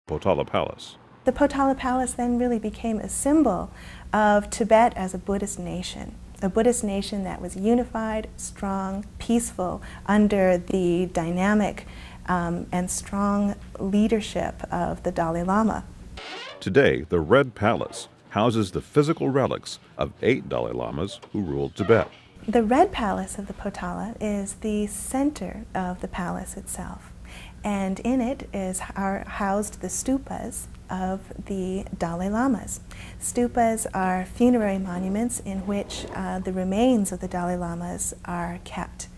Potala Palace. The Potala Palace then really became a symbol of Tibet as a Buddhist nation that was unified, strong, peaceful, under the dynamic and strong leadership of the Dalai Lama. Today, the Red Palace houses the physical relics of 8 Dalai Lamas who ruled Tibet. The Red Palace of the Potala is the center of the palace itself, and in it are housed the stupas of the Dalai Lamas. Stupas are funerary monuments in which the remains of the Dalai Lamas are kept.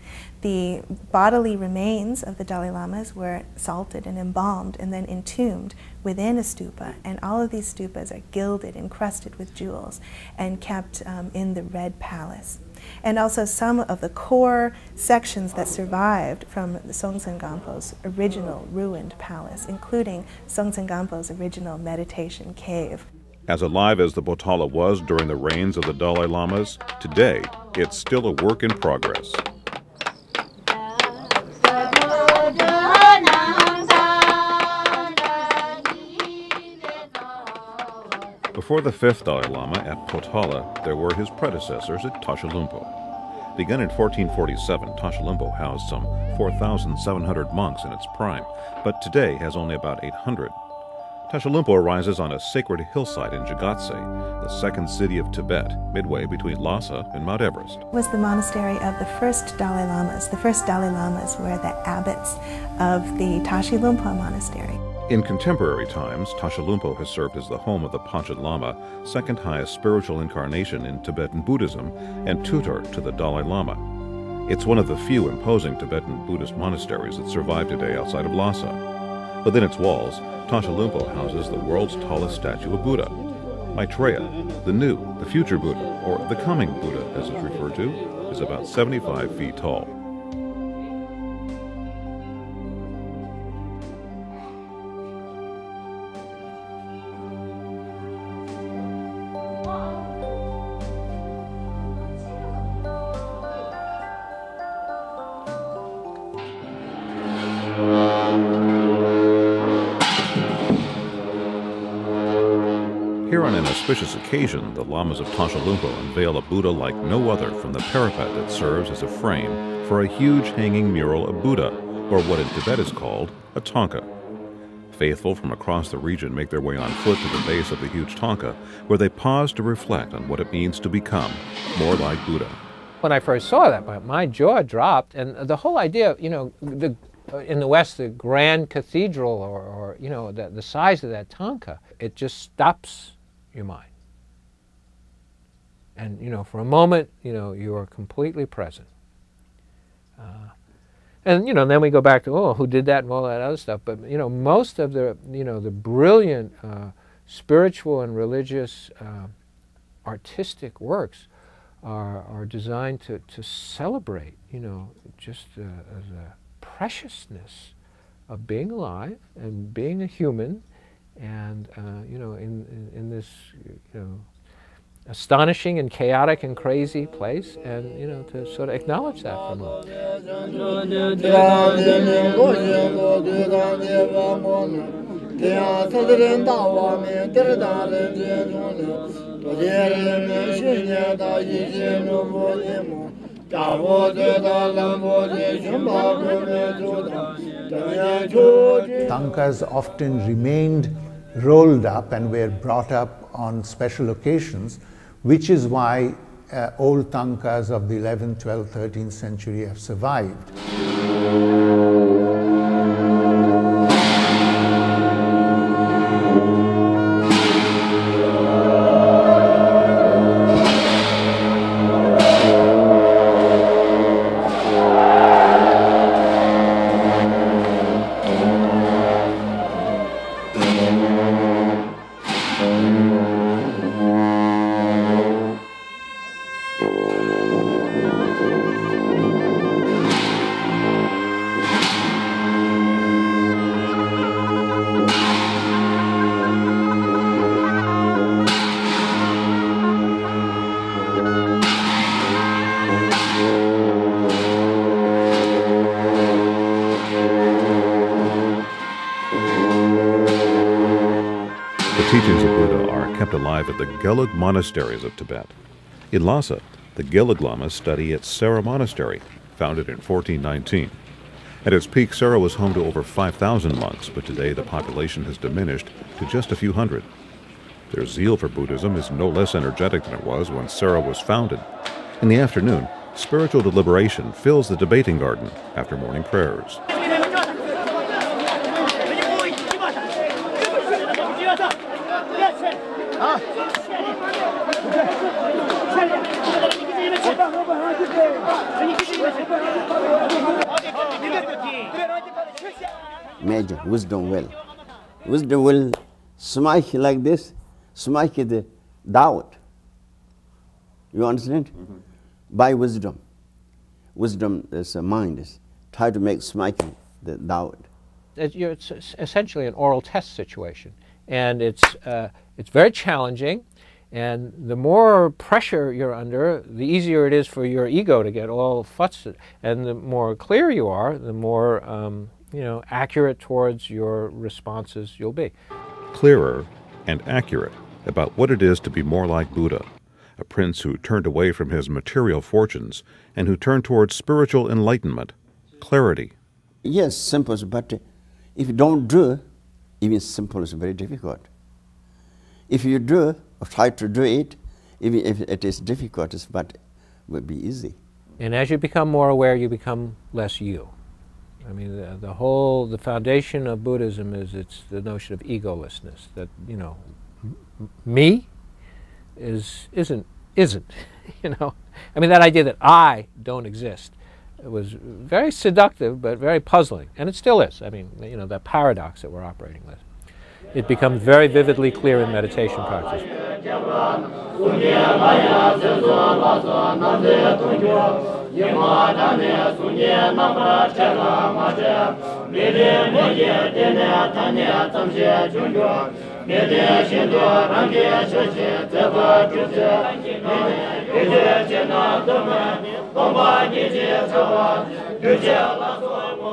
The bodily remains of the Dalai Lamas were salted and embalmed and then entombed within a stupa, and all of these stupas are gilded, encrusted with jewels, and kept in the Red Palace. And also some of the core sections that survived from the Songtsen Gampo's original ruined palace, including Songtsen Gampo's original meditation cave. As alive as the Potala was during the reigns of the Dalai Lamas, today it's still a work in progress. Before the 5th Dalai Lama at Potala, there were his predecessors at Tashalumpo. Begun in 1447, Tashalumpo housed some 4,700 monks in its prime, but today has only about 800. Tashalumpo rises on a sacred hillside in Xigatse, the second city of Tibet, midway between Lhasa and Mount Everest. It was the monastery of the first Dalai Lamas. The first Dalai Lamas were the abbots of the Tashalumpo monastery. In contemporary times, Tashalumpo has served as the home of the Panchen Lama, second highest spiritual incarnation in Tibetan Buddhism, and tutor to the Dalai Lama. It's one of the few imposing Tibetan Buddhist monasteries that survive today outside of Lhasa. Within its walls, Tashalumpo houses the world's tallest statue of Buddha. Maitreya, the future Buddha, or the coming Buddha as it's referred to, is about 75 feet tall. Here on an auspicious occasion, the Lamas of Tashalumpo unveil a Buddha like no other from the parapet that serves as a frame for a huge hanging mural of Buddha, or what in Tibet is called a tanka. Faithful from across the region make their way on foot to the base of the huge tanka, where they pause to reflect on what it means to become more like Buddha. When I first saw that, my jaw dropped, and the whole idea, in the West, the grand cathedral, or the size of that tanka, it just stops your mind. And, for a moment, you are completely present. And, then we go back to, who did that and all that other stuff. But, most of the, the brilliant spiritual and religious artistic works are designed to celebrate, just as a preciousness of being alive and being a human, and in this astonishing and chaotic and crazy place, and to sort of acknowledge that for a moment. Tankas often remained rolled up and were brought up on special occasions, which is why old tankas of the 11th, 12th, 13th century have survived. teachings of Buddha are kept alive at the Gelug monasteries of Tibet. In Lhasa, the Gelug Lamas study at Sera Monastery, founded in 1419. At its peak, Sera was home to over 5,000 monks, but today the population has diminished to just a few hundred. Their zeal for Buddhism is no less energetic than it was when Sera was founded. In the afternoon, spiritual deliberation fills the debating garden after morning prayers. Imagine wisdom will. Wisdom will smite like this, smite the doubt. You understand? Mm-hmm. By wisdom. Wisdom is a mind, is try to make smite the doubt. It's essentially an oral test situation, and it's very challenging. And the more pressure you're under, the easier it is for your ego to get all futzed. And the more clear you are, the more accurate towards your responses you'll be. Clearer and accurate about what it is to be more like Buddha, a prince who turned away from his material fortunes and who turned towards spiritual enlightenment, clarity. Yes, simple, but if you don't do, even simple is very difficult. If you do, or try to do it, even if it is difficult, but it will be easy. And as you become more aware, you become less you. I mean, the foundation of Buddhism is it's the notion of egolessness. That me isn't. I mean, that idea that I don't exist. It was very seductive, but very puzzling, and it still is. I mean, that paradox that we're operating with. It becomes very vividly clear in meditation practice.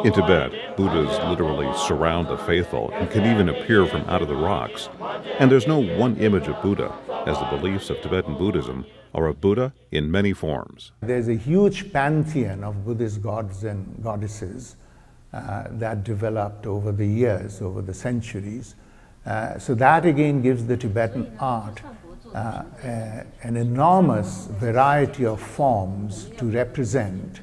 In Tibet, Buddhas literally surround the faithful and can even appear from out of the rocks. And there's no one image of Buddha, as the beliefs of Tibetan Buddhism are of Buddha in many forms. There's a huge pantheon of Buddhist gods and goddesses that developed over the years, over the centuries. So that again gives the Tibetan art an enormous variety of forms to represent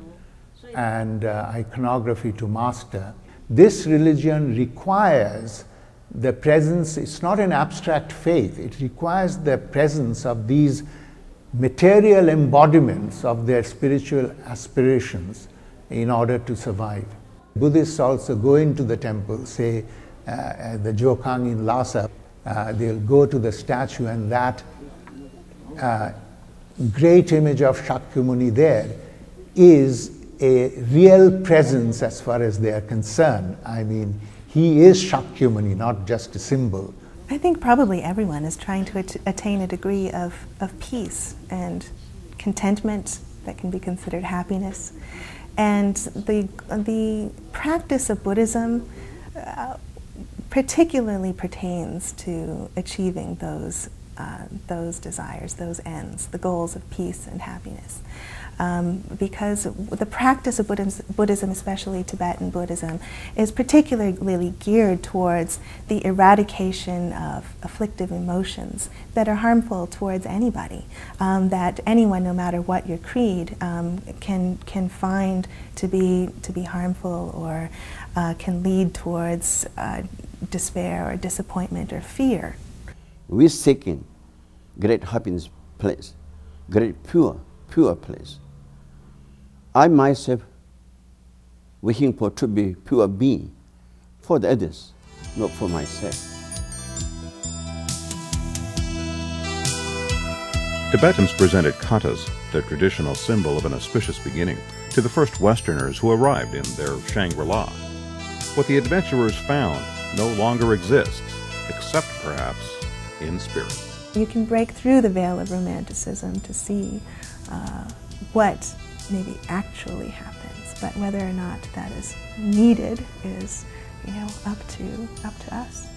and iconography to master. This religion requires the presence, it's not an abstract faith, it requires the presence of these material embodiments of their spiritual aspirations in order to survive. Buddhists also go into the temple, say the Jokhang in Lhasa, they'll go to the statue, and that great image of Shakyamuni there is a real presence as far as they are concerned. I mean, he is Shakyamuni, not just a symbol. I think probably everyone is trying to attain a degree of peace and contentment that can be considered happiness. And the practice of Buddhism particularly pertains to achieving those desires, those ends, the goals of peace and happiness. Because the practice of Buddhism, especially Tibetan Buddhism, is particularly geared towards the eradication of afflictive emotions that are harmful towards anybody, that anyone, no matter what your creed, can find to be harmful or can lead towards despair or disappointment or fear. We seeking great happiness place, great pure place. I myself wishing for to be pure being for the others, not for myself. Tibetans presented katas, their traditional symbol of an auspicious beginning, to the first Westerners who arrived in their Shangri-La. What the adventurers found no longer exists, except perhaps in spirit. You can break through the veil of romanticism to see what maybe actually happens, but whether or not that is needed is, up to us.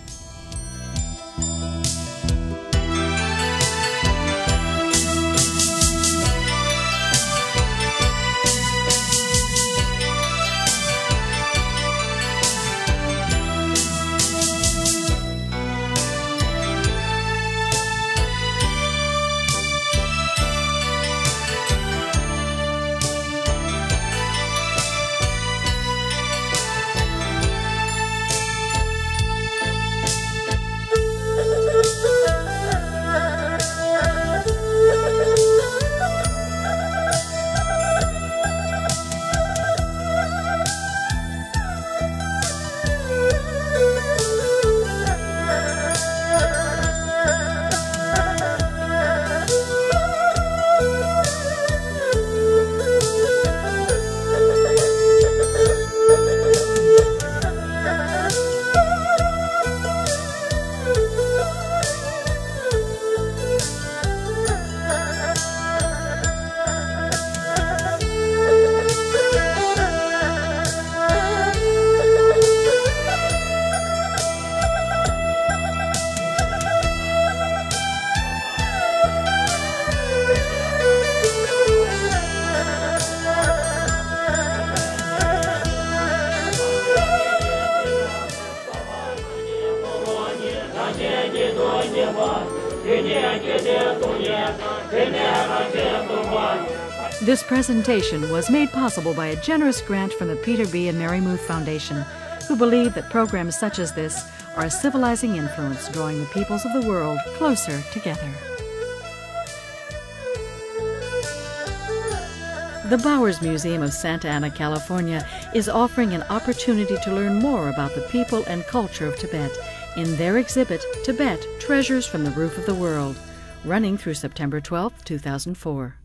This presentation was made possible by a generous grant from the Peter B. and Mary Muth Foundation, who believe that programs such as this are a civilizing influence drawing the peoples of the world closer together. The Bowers Museum of Santa Ana, California is offering an opportunity to learn more about the people and culture of Tibet in their exhibit, Tibet, Treasures from the Roof of the World, running through September 12, 2004.